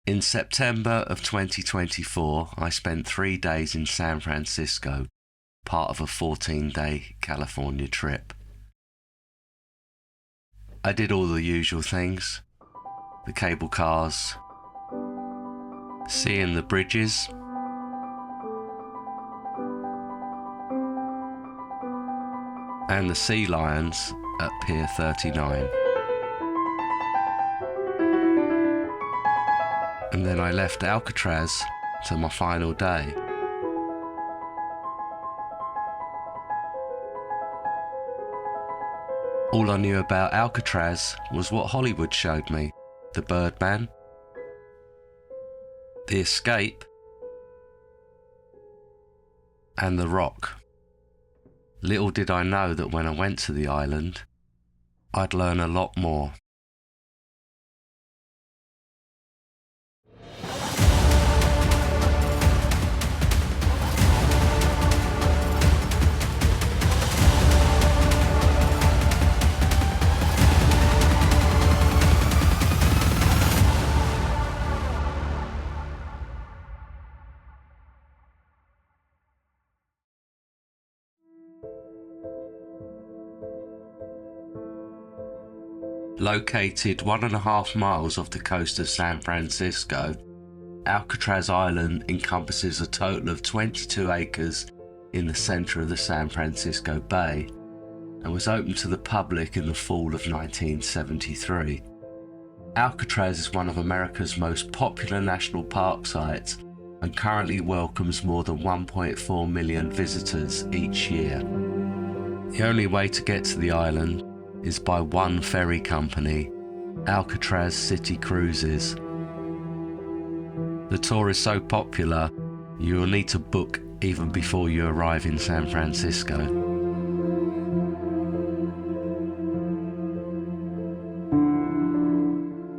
In September of 2024, I spent 3 days in San Francisco, part of a 14-day California trip. I did all the usual things, the cable cars, seeing the bridges, and the sea lions at Pier 39. And then I left Alcatraz to my final day. All I knew about Alcatraz was what Hollywood showed me: the Birdman, the Escape, and the Rock. Little did I know that when I went to the island, I'd learn a lot more. Located 1.5 miles off the coast of San Francisco, Alcatraz Island encompasses a total of 22 acres in the centre of the San Francisco Bay and was opened to the public in the fall of 1973. Alcatraz is one of America's most popular national park sites and currently welcomes more than 1.4 million visitors each year. The only way to get to the island is by one ferry company, Alcatraz City Cruises. The tour is so popular, you will need to book even before you arrive in San Francisco.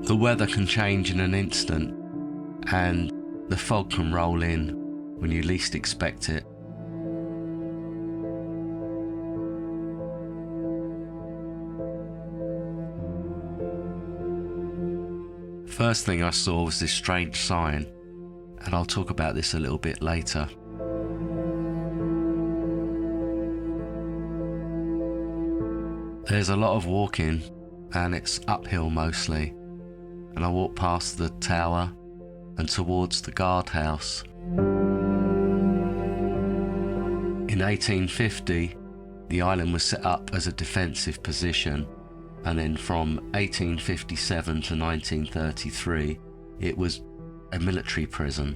The weather can change in an instant, and the fog can roll in when you least expect it. First thing I saw was this strange sign, and I'll talk about this a little bit later. There's a lot of walking, and it's uphill mostly, and I walked past the tower and towards the guardhouse. In 1850, the island was set up as a defensive position, and then from 1857 to 1933, it was a military prison.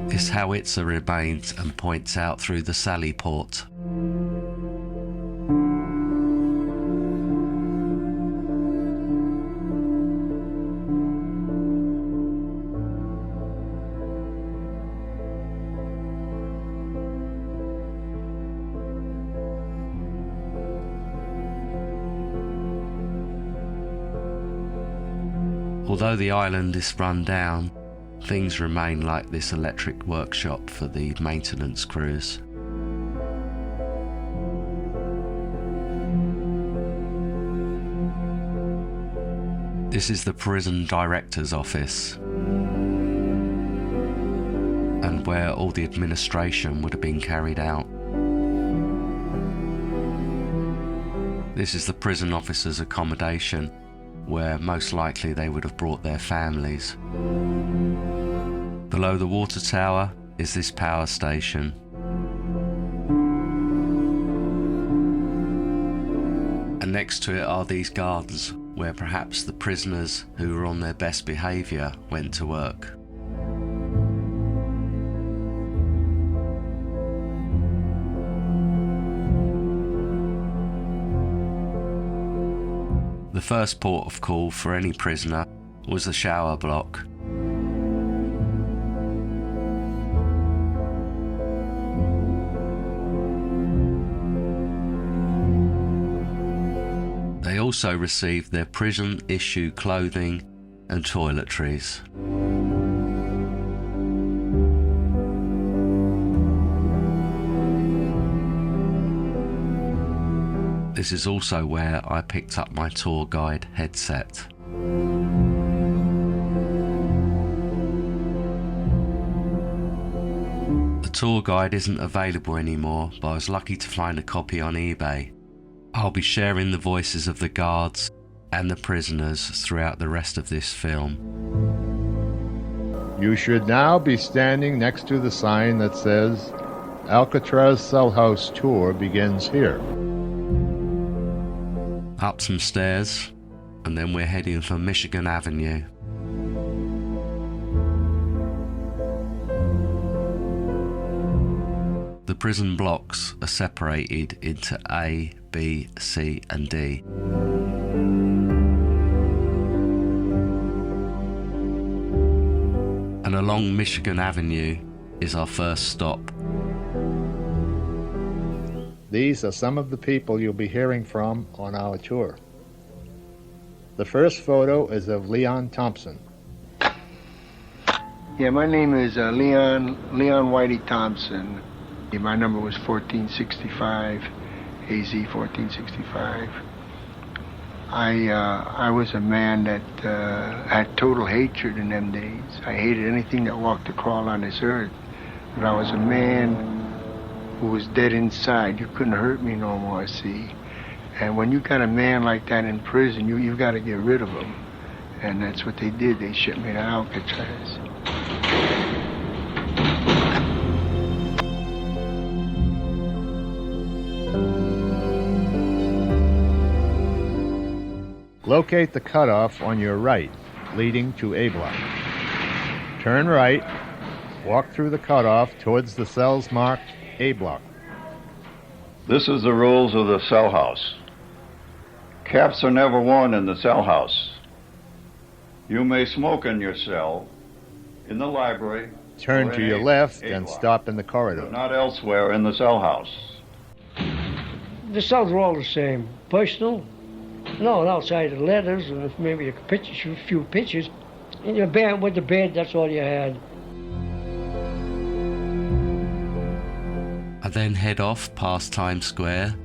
This howitzer remains and points out through the sally port. Although the island is run down, things remain like this electric workshop for the maintenance crews. This is the prison director's office, and where all the administration would have been carried out. This is the prison officers' accommodation, where most likely they would have brought their families. Below the water tower is this power station. And next to it are these gardens, where perhaps the prisoners who were on their best behaviour went to work. The first port of call for any prisoner was the shower block. They also received their prison-issue clothing and toiletries. This is also where I picked up my tour guide headset. The tour guide isn't available anymore, but I was lucky to find a copy on eBay. I'll be sharing the voices of the guards and the prisoners throughout the rest of this film. You should now be standing next to the sign that says, Alcatraz Lighthouse Tour begins here. Up some stairs, and then we're heading for Michigan Avenue. The prison blocks are separated into A, B, C, and D. And along Michigan Avenue is our first stop. These are some of the people you'll be hearing from on our tour. The first photo is of Leon Thompson. Yeah, my name is Leon Whitey Thompson. My number was 1465, AZ 1465. I was a man that had total hatred in them days. I hated anything that walked or crawled on this earth. But I was a man who was dead inside. You couldn't hurt me no more, see. And when you got a man like that in prison, you got to get rid of him. And that's what they did. They shipped me to Alcatraz. Locate the cutoff on your right, leading to A block. Turn right, walk through the cutoff towards the cells marked A block. This is the rules of the cell house. Caps are never worn in the cell house. You may smoke in your cell, in the library. Turn to your left and stop in the corridor. But not elsewhere in the cell house. The cells were all the same. Personal, no, outside the letters, and maybe a few pictures. In your bed, with the bed, that's all you had. I then head off past Times Square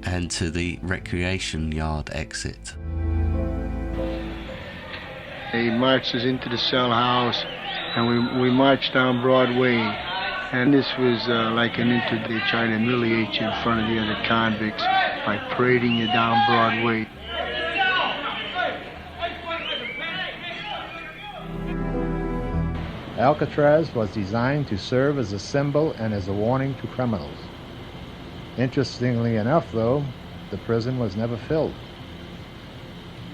and to the recreation yard exit. They marched us into the cell house, and we marched down Broadway. And this was like an interview. They tried to humiliate you in front of the other convicts by parading you down Broadway. Alcatraz was designed to serve as a symbol and as a warning to criminals. Interestingly enough, though, the prison was never filled.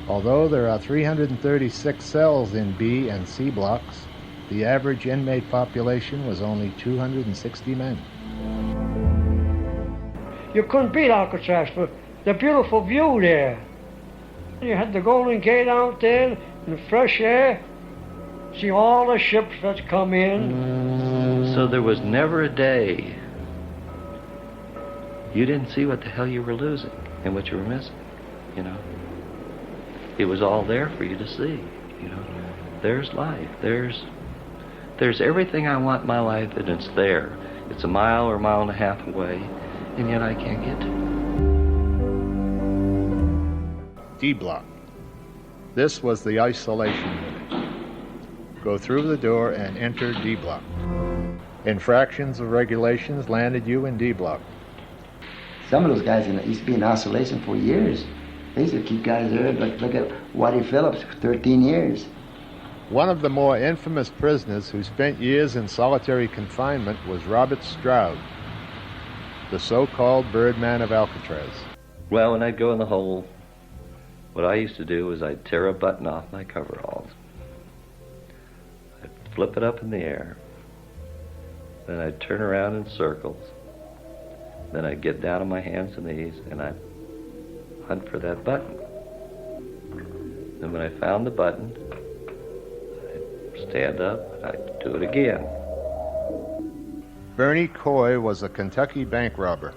Although there are 336 cells in B and C blocks, the average inmate population was only 260 men. You couldn't beat Alcatraz for the beautiful view there. You had the Golden Gate out there, in the fresh air, see all the ships that come in. So there was never a day you didn't see what the hell you were losing and what you were missing, you know. It was all there for you to see, you know. There's life, there's everything I want in my life, and it's there. It's a mile or a mile and a half away, and yet I can't get to it. D block. This was the isolation unit. Go through the door and enter D block. Infractions of regulations landed you in D block. Some of those guys used to be in isolation for years. They used to keep guys there. Look at Waddy Phillips, 13 years. One of the more infamous prisoners who spent years in solitary confinement was Robert Stroud, the so-called Birdman of Alcatraz. Well, when I'd go in the hole, what I used to do was I'd tear a button off my coveralls. I'd flip it up in the air. Then I'd turn around in circles. Then I'd get down on my hands and knees and I'd hunt for that button. Then when I found the button, I'd stand up and I'd do it again. Bernie Coy was a Kentucky bank robber.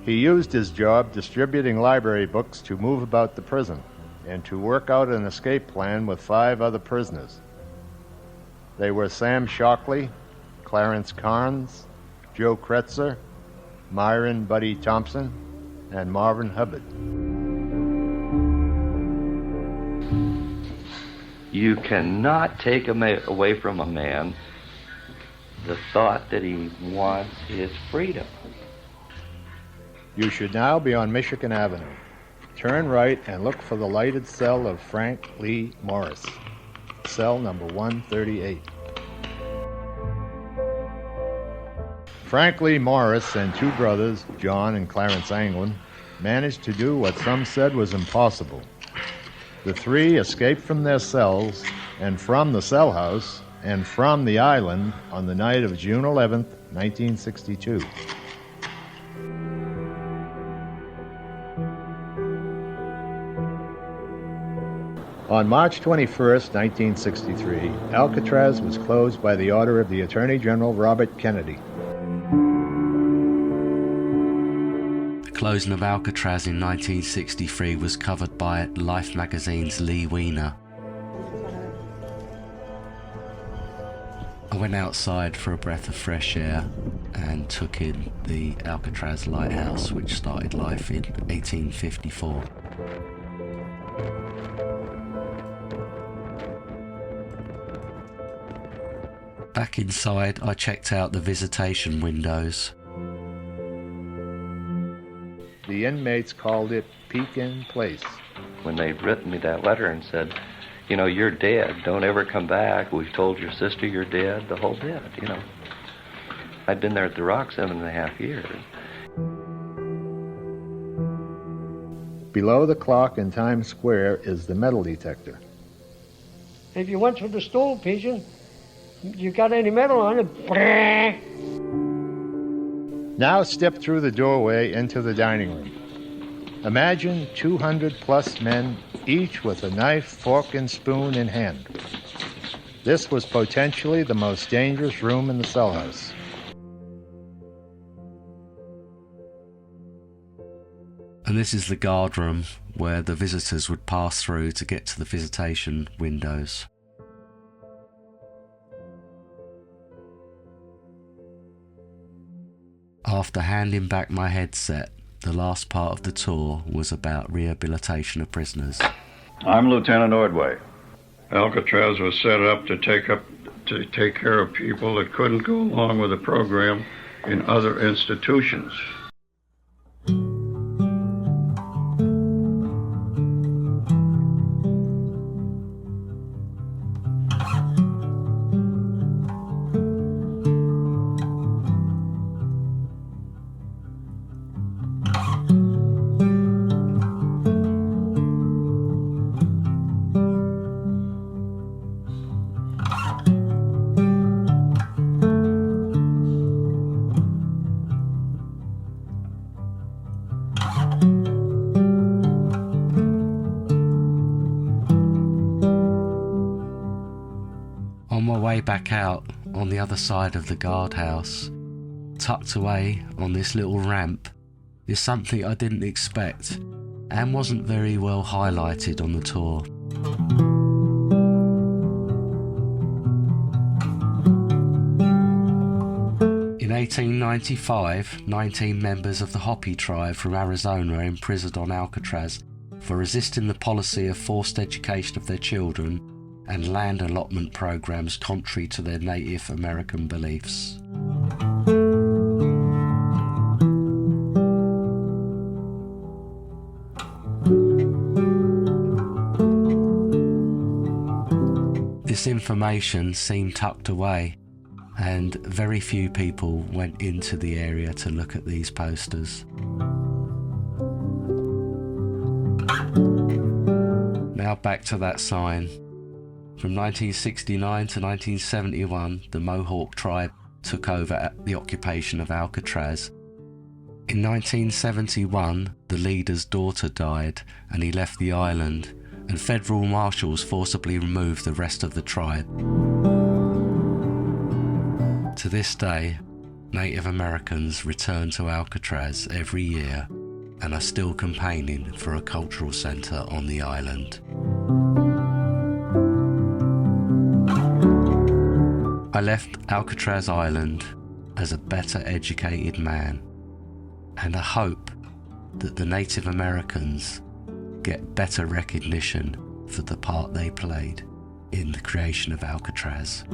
He used his job distributing library books to move about the prison and to work out an escape plan with 5 other prisoners. They were Sam Shockley, Clarence Carnes, Joe Kretzer, Myron Buddy Thompson, and Marvin Hubbard. You cannot take away from a man the thought that he wants his freedom. You should now be on Michigan Avenue. Turn right and look for the lighted cell of Frank Lee Morris, cell number 138. Frank Lee Morris and two brothers, John and Clarence Anglin, managed to do what some said was impossible. The three escaped from their cells and from the cell house and from the island on the night of June 11th, 1962. On March 21st, 1963, Alcatraz was closed by the order of the Attorney General Robert Kennedy. The closing of Alcatraz in 1963 was covered by Life magazine's Lee Weiner. I went outside for a breath of fresh air and took in the Alcatraz Lighthouse, which started life in 1854. Back inside, I checked out the visitation windows. The inmates called it Pekin Place. When they'd written me that letter and said, you know, you're dead, don't ever come back, we've told your sister you're dead, the whole bit, you know. I'd been there at the Rock 7.5 years. Below the clock in Times Square is the metal detector. If you went through the stool pigeon, you got any metal on it, brrr. Now step through the doorway into the dining room. Imagine 200 plus men, each with a knife, fork, and spoon in hand. This was potentially the most dangerous room in the cell house. And this is the guard room where the visitors would pass through to get to the visitation windows. After handing back my headset, the last part of the tour was about rehabilitation of prisoners. I'm Lieutenant Ordway. Alcatraz was set up to take care of people that couldn't go along with the program in other institutions. On my way back out on the other side of the guardhouse, tucked away on this little ramp, is something I didn't expect and wasn't very well highlighted on the tour. In 1895, 19 members of the Hopi tribe from Arizona were imprisoned on Alcatraz for resisting the policy of forced education of their children and land allotment programs contrary to their Native American beliefs. This information seemed tucked away, and very few people went into the area to look at these posters. Now back to that sign. From 1969 to 1971, the Mohawk Tribe took over the occupation of Alcatraz. In 1971, the leader's daughter died and he left the island, and federal marshals forcibly removed the rest of the tribe. To this day, Native Americans return to Alcatraz every year and are still campaigning for a cultural centre on the island. I left Alcatraz Island as a better educated man, and I hope that the Native Americans get better recognition for the part they played in the creation of Alcatraz.